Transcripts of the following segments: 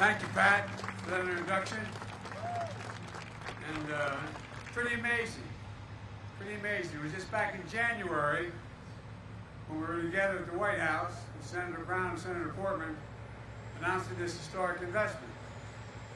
Thank you, Pat, for that introduction. And pretty amazing. Pretty amazing. It was just back in January when we were together at the White House with Senator Brown and Senator Portman announcing this historic investment.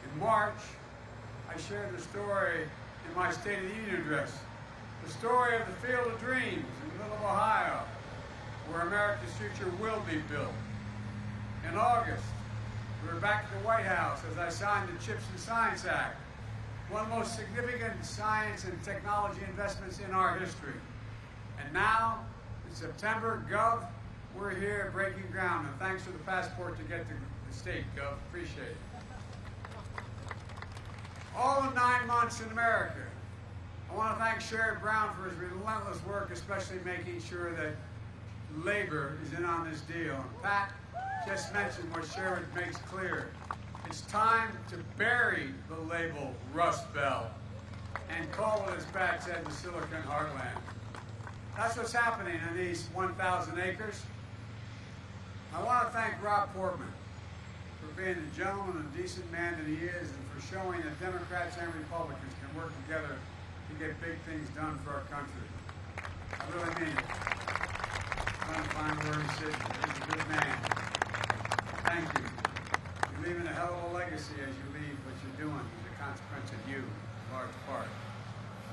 In March, I shared the story in my State of the Union address. The story of the Field of Dreams in the middle of Ohio, where America's future will be built. In August, we were back at the White House as I signed the CHIPS and Science Act, one of the most significant science and technology investments in our history. And now, in September, Gov, we're here breaking ground, and thanks for the passport to get to the state, Gov. Appreciate it. All in 9 months in America. I want to thank Sherrod Brown for his relentless work, especially making sure that labor is in on this deal. And Pat just mentioned what Sherrod makes clear. It's time to bury the label Rust Belt and call it, as Pat said, the Silicon Heartland. That's what's happening in these 1,000 acres. I want to thank Rob Portman for being the gentleman and decent man that he is, and for showing that Democrats and Republicans can work together to get big things done for our country. I really mean it. I'm trying to find where he's sitting. He's a good man. Thank you. You're leaving a hell of a legacy as you leave what you're doing as a consequence of you, in large part.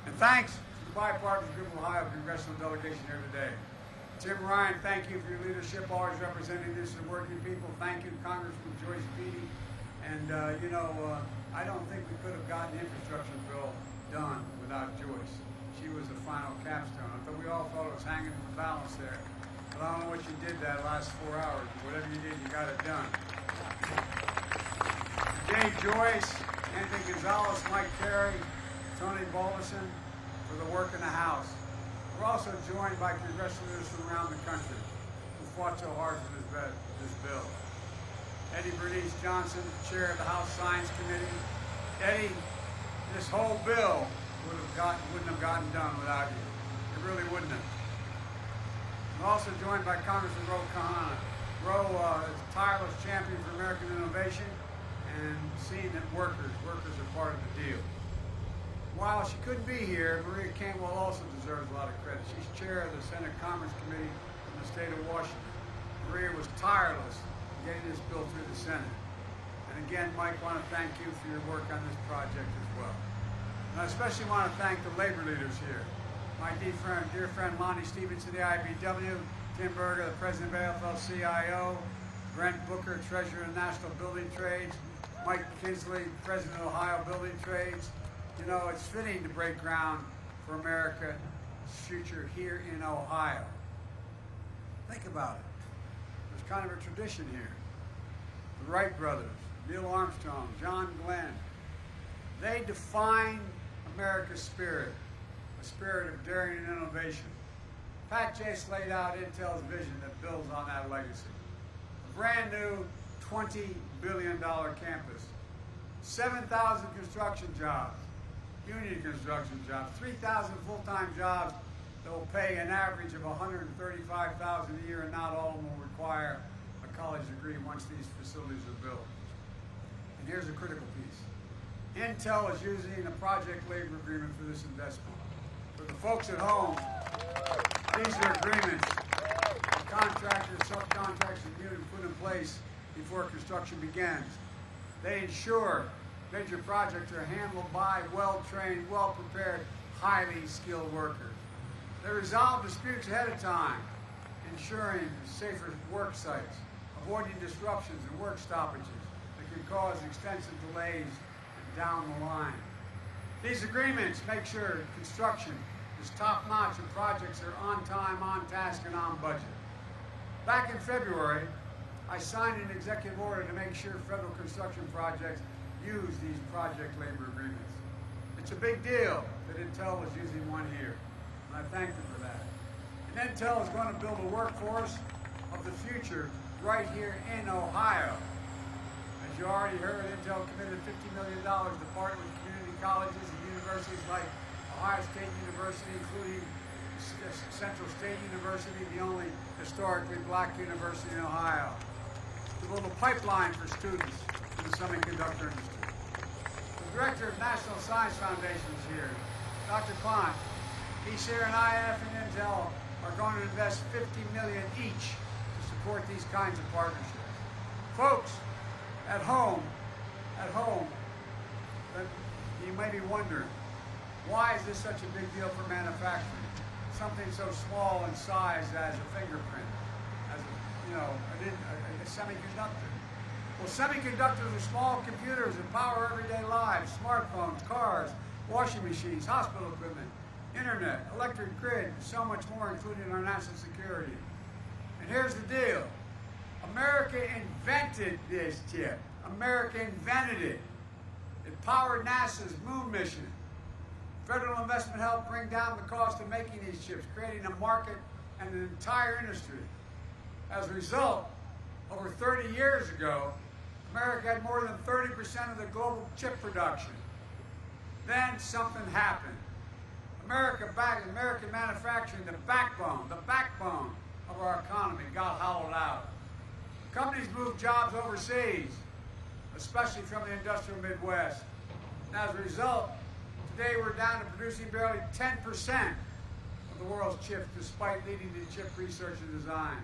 And thanks to the bipartisan group of Ohio congressional delegation here today. Tim Ryan, thank you for your leadership, always representing this and working people. Thank you, Congressman Joyce Beatty. And, I don't think we could have gotten the infrastructure bill done without Joyce. She was the final capstone. I thought we all thought it was hanging in the balance there. But I don't know what you did that last 4 hours. Whatever you did, you got it done. Dave Joyce, Anthony Gonzalez, Mike Carey, Tony Bolison for the work in the House. We're also joined by congressional leaders from around the country who fought so hard for this bill. Eddie Bernice Johnson, chair of the House Science Committee. Eddie, this whole bill wouldn't have gotten done without you. It really wouldn't have. We're also joined by Congressman Ro Khanna. Ro is a tireless champion for American innovation and seeing that workers are part of the deal. While she couldn't be here, Maria Cantwell also deserves a lot of credit. She's chair of the Senate Commerce Committee in the state of Washington. Maria was tireless in getting this bill through the Senate. And again, Mike, I want to thank you for your work on this project as well. And I especially want to thank the labor leaders here. My dear friend Lonnie Stevens of the IBW, Tim Berger, the president of AFL-CIO, Brent Booker, treasurer of National Building Trades, Mike Kinsley, president of Ohio Building Trades. You know, it's fitting to break ground for America's future here in Ohio. Think about it. There's kind of a tradition here. The Wright brothers, Neil Armstrong, John Glenn, they defined America's spirit, a spirit of daring and innovation. Pat just laid out Intel's vision that builds on that legacy. A brand new $20 billion campus, 7,000 construction jobs, union construction jobs, 3,000 full-time jobs that will pay an average of $135,000 a year, and not all of them will require a college degree once these facilities are built. And here's a critical piece. Intel is using a project labor agreement for this investment. For the folks at home, these are agreements that contractors, subcontractors, and unions put in place before construction begins. They ensure major projects are handled by well-trained, well-prepared, highly skilled workers. They resolve disputes ahead of time, ensuring safer work sites, avoiding disruptions and work stoppages that can cause extensive delays down the line. These agreements make sure construction is top-notch and projects are on time, on task, and on budget. Back in February, I signed an executive order to make sure federal construction projects use these project labor agreements. It's a big deal that Intel is using one here, and I thank them for that. And Intel is going to build a workforce of the future right here in Ohio. As you already heard, Intel committed $50 million to partner with community colleges and universities like Ohio State University, including Central State University, the only historically black university in Ohio, to build a pipeline for students in the semiconductor industry. The Director of National Science Foundation is here, Dr. Klein. He's here, and IF and Intel are going to invest $50 million each to support these kinds of partnerships. Folks, at home, you may be wondering, why is this such a big deal for manufacturing? Something so small in size as a fingerprint, as a semiconductor. Well, semiconductors are small computers that power everyday lives: smartphones, cars, washing machines, hospital equipment, internet, electric grid, and so much more, including our national security. And here's the deal. America invented this chip. America invented it. It powered NASA's moon mission. Federal investment helped bring down the cost of making these chips, creating a market and an entire industry. As a result, over 30 years ago, America had more than 30% of the global chip production. Then something happened. American manufacturing, the backbone of our economy, got hollowed out. Companies moved jobs overseas, especially from the industrial Midwest. And as a result, today we're down to producing barely 10% of the world's chips, despite leading to chip research and design.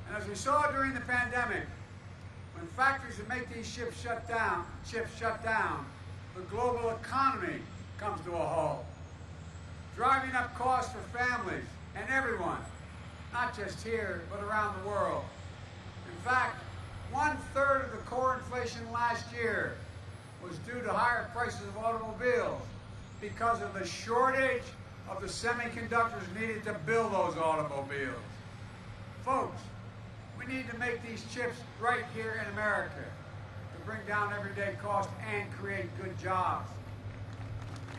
And as we saw during the pandemic, when factories that make these chips shut down, the global economy comes to a halt, driving up costs for families and everyone, not just here, but around the world. In fact, 1/3 of the core inflation last year was due to higher prices of automobiles because of the shortage of the semiconductors needed to build those automobiles. Folks, we need to make these chips right here in America to bring down everyday costs and create good jobs.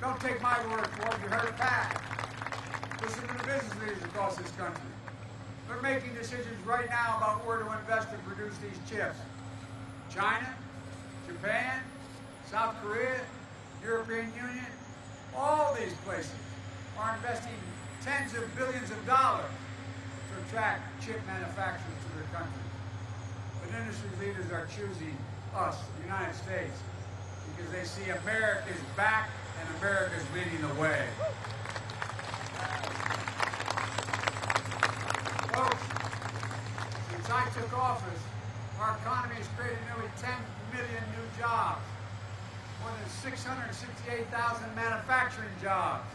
Don't take my word for it. You heard Pat. Listen to the business leaders across this country. They're making decisions right now about where to invest to produce these chips. China, Japan, South Korea, European Union, all these places are investing tens of billions of dollars to attract chip manufacturers to their countries. But industry leaders are choosing us, the United States, because they see America's back and America's leading the way. Folks, since I took office, our economy has created nearly 10 million new jobs, more than 668,000 manufacturing jobs.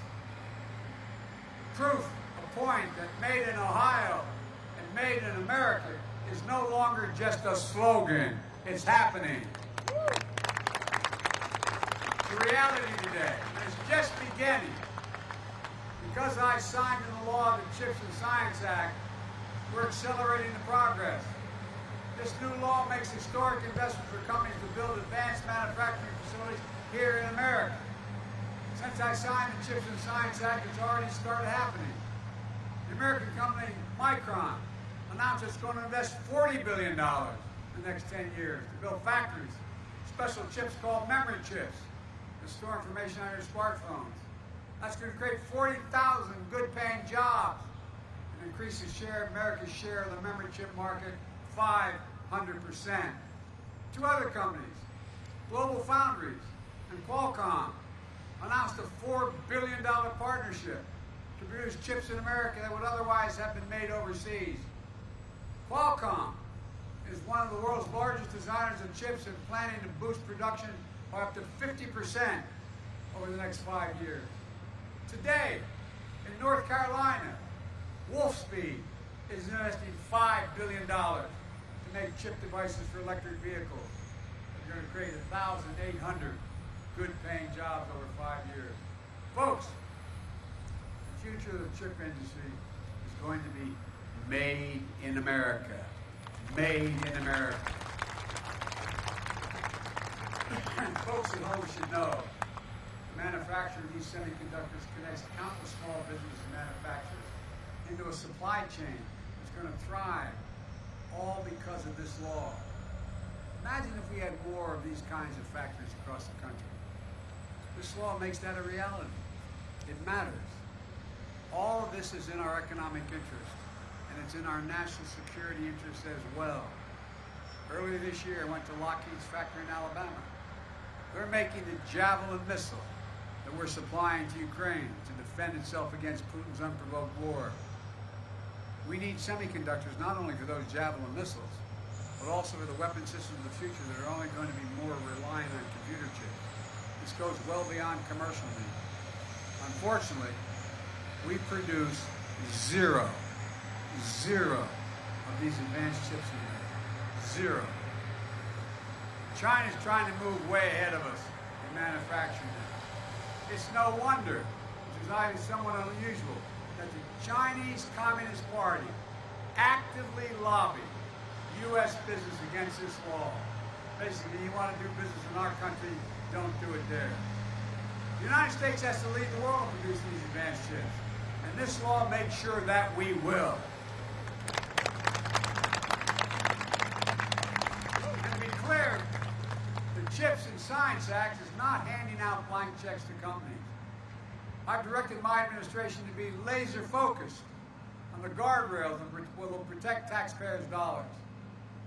Proof, a point that made in Ohio and made in America is no longer just a slogan. It's happening. The reality today is just beginning. Because I signed into law the Chips and Science Act, we're accelerating the progress. This new law makes historic investments for companies to build advanced manufacturing facilities here in America. Since I signed the Chips and Science Act, it's already started happening. The American company Micron announced it's going to invest $40 billion in the next 10 years to build factories, special chips called memory chips, to store information on your smartphones. That's going to create 40,000 good-paying jobs and increase America's share of the memory chip market 500%. Two other companies, Global Foundries and Qualcomm, announced a $4 billion partnership to produce chips in America that would otherwise have been made overseas. Qualcomm is one of the world's largest designers of chips and planning to boost production by up to 50% over the next 5 years. Today, in North Carolina, Wolfspeed is investing $5 billion to make chip devices for electric vehicles. They're going to create 1,800 good-paying jobs over 5 years. Folks, the future of the chip industry is going to be made in America. Made in America. Folks at home should know the manufacture of these semiconductors connects countless small business manufacturers into a supply chain that's going to thrive, all because of this law. Imagine if we had more of these kinds of factories across the country. This law makes that a reality. It matters. All of this is in our economic interest, and it's in our national security interest as well. Earlier this year, I went to Lockheed's factory in Alabama. They're making the Javelin missile that we're supplying to Ukraine to defend itself against Putin's unprovoked war. We need semiconductors not only for those Javelin missiles, but also for the weapon systems of the future that are only going to be more reliant on computer chips. This goes well beyond commercial needs. Unfortunately, we produce zero of these advanced chips in America. Zero. China's trying to move way ahead of us in manufacturing now. It's no wonder, which is either somewhat unusual, that the Chinese Communist Party actively lobbied U.S. business against this law. Basically, you want to do business in our country, don't do it there. The United States has to lead the world in producing these advanced chips, and this law makes sure that we will. And to be clear, the CHIPS and Science Act is not handing out blank checks to companies. I've directed my administration to be laser focused on the guardrails that will protect taxpayers' dollars.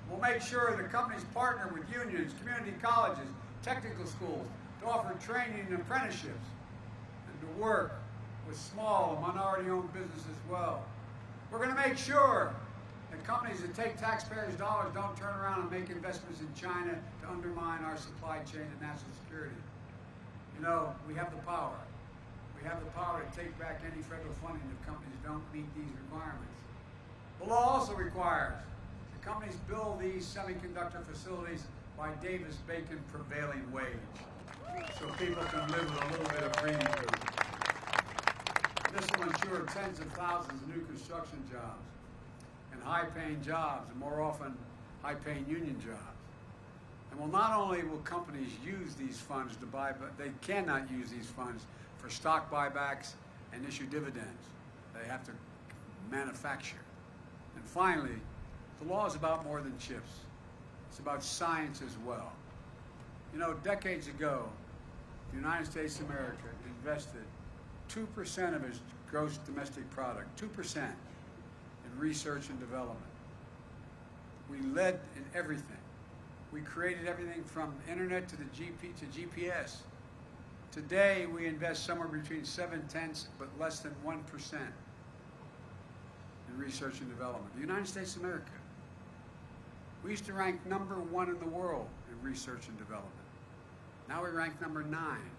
We'll make sure that companies partner with unions, community colleges, technical schools to offer training and apprenticeships, and to work with small and minority-owned business as well. We're going to make sure that companies that take taxpayers' dollars don't turn around and make investments in China to undermine our supply chain and national security. You know, we have the power. We have the power to take back any federal funding if companies don't meet these requirements. The law also requires that companies build these semiconductor facilities by Davis-Bacon prevailing wage, so people can live with a little bit of breathing room. This will ensure tens of thousands of new construction jobs and high-paying jobs, and more often, high-paying union jobs. And well, not only will companies use these funds to buy, but they cannot use these funds for stock buybacks and issue dividends. They have to manufacture. And finally, the law is about more than chips. It's about science as well. You know, decades ago, the United States of America invested 2% of its gross domestic product, 2%, in research and development. We led in everything. We created everything from internet to the GPS. Today, we invest somewhere between 7/10, but less than 1% in research and development. The United States of America. We used to rank #1 in the world in research and development. Now we rank #9.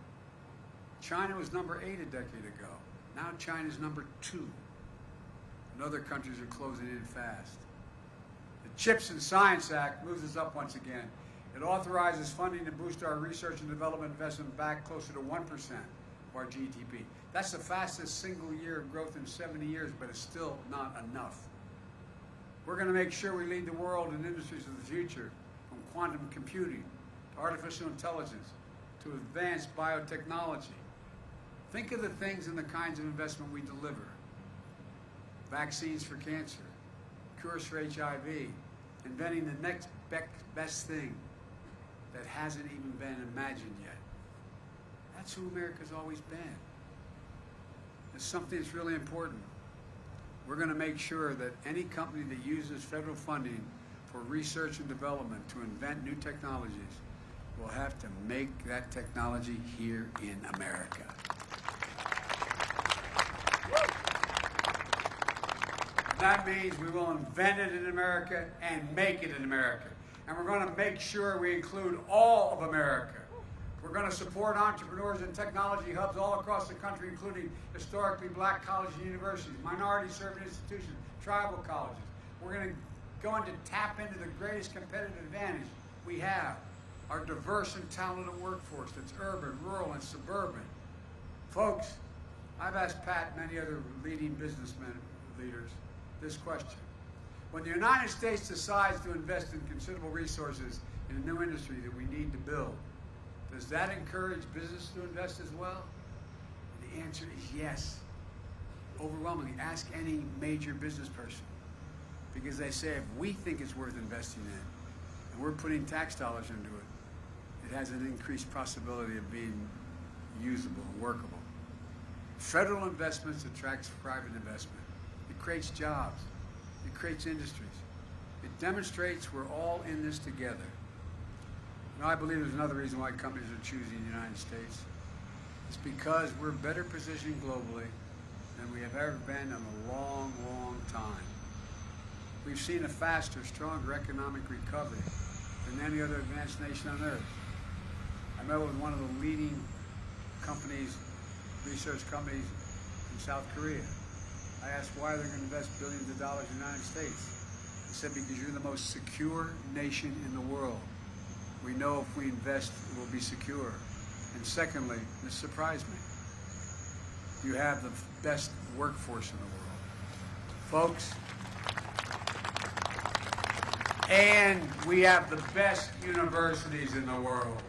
China was #8 a decade ago. Now China's #2. And other countries are closing in fast. The CHIPS and Science Act moves us up once again. It authorizes funding to boost our research and development investment back closer to 1% of our GDP. That's the fastest single year of growth in 70 years, but it's still not enough. We're going to make sure we lead the world in industries of the future, from quantum computing to artificial intelligence to advanced biotechnology. Think of the things and the kinds of investment we deliver. Vaccines for cancer, cures for HIV, inventing the next best thing that hasn't even been imagined yet. That's who America's always been. It's something that's really important. We're going to make sure that any company that uses federal funding for research and development to invent new technologies will have to make that technology here in America. That means we will invent it in America and make it in America. And we're going to make sure we include all of America. We're going to support entrepreneurs and technology hubs all across the country, including historically black colleges and universities, minority-serving institutions, tribal colleges. We're going to tap into the greatest competitive advantage we have, our diverse and talented workforce that's urban, rural, and suburban. Folks, I've asked Pat and many other leading businessmen leaders this question. When the United States decides to invest in considerable resources in a new industry that we need to build, does that encourage business to invest as well? And the answer is yes. Overwhelmingly, ask any major business person. Because they say if we think it's worth investing in, and we're putting tax dollars into it, it has an increased possibility of being usable and workable. Federal investments attracts private investment. It creates jobs. It creates industries. It demonstrates we're all in this together. And I believe there's another reason why companies are choosing the United States. It's because we're better positioned globally than we have ever been in a long, long time. We've seen a faster, stronger economic recovery than any other advanced nation on earth. I met with one of the leading companies, research companies in South Korea. I asked why they're going to invest billions of dollars in the United States. They said, because you're the most secure nation in the world. We know if we invest, it will be secure. And secondly, this surprised me, you have the best workforce in the world. Folks, and we have the best universities in the world.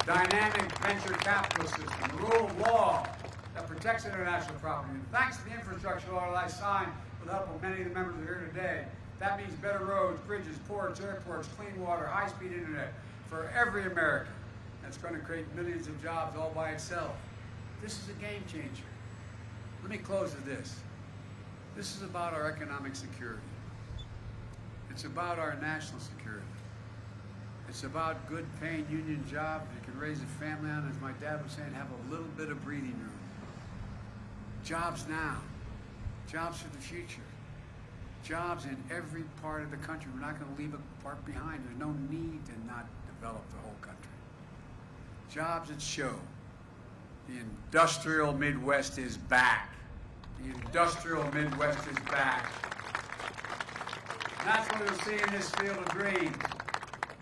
Dynamic venture capital system, rule of law that protects international property. And thanks to the infrastructure law that I signed with the help of many of the members who are here today, that means better roads, bridges, ports, airports, clean water, high-speed internet for every American. That's going to create millions of jobs all by itself. This is a game changer. Let me close with this. This is about our economic security. It's about our national security. It's about good paying union jobs you can raise a family on, as my dad was saying, have a little bit of breathing room. Jobs now. Jobs for the future. Jobs in every part of the country. We're not going to leave a part behind. There's no need to not develop the whole country. Jobs that show the industrial Midwest is back. The industrial Midwest is back. And that's what we'll see in this field of dreams.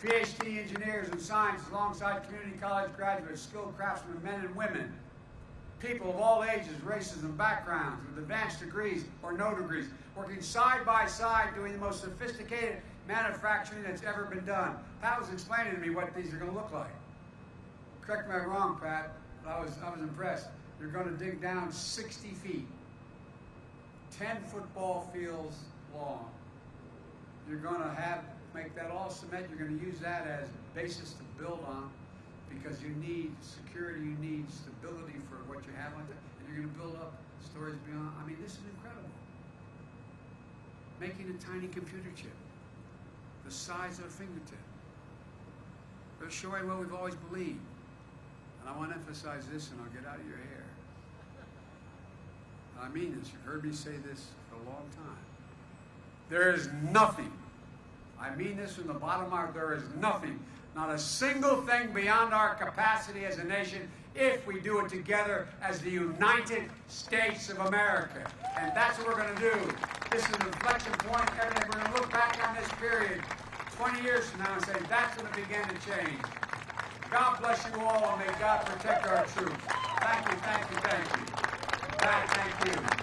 PhD engineers in science alongside community college graduates, skilled craftsmen, men and women, people of all ages, races, and backgrounds with advanced degrees or no degrees, working side by side doing the most sophisticated manufacturing that's ever been done. Pat was explaining to me what these are going to look like. Correct me if I'm wrong, Pat, but I was impressed. You're going to dig down 60 feet, 10 football fields long. You're going to make that all cement. You're going to use that as basis to build on, because you need security, you need stability for what you have like that, and you're going to build up stories beyond. I mean, this is incredible. Making a tiny computer chip, the size of a fingertip. They're showing what we've always believed. And I want to emphasize this, and I'll get out of your hair. And I mean this. You've heard me say this for a long time. There is nothing, I mean this from the bottom of my heart, there is nothing, not a single thing beyond our capacity as a nation if we do it together as the United States of America. And that's what we're going to do. This is an inflection point. We're going to look back on this period 20 years from now and say that's when it began to change. God bless you all, and may God protect our troops. Thank you, thank you, thank you. God, thank you.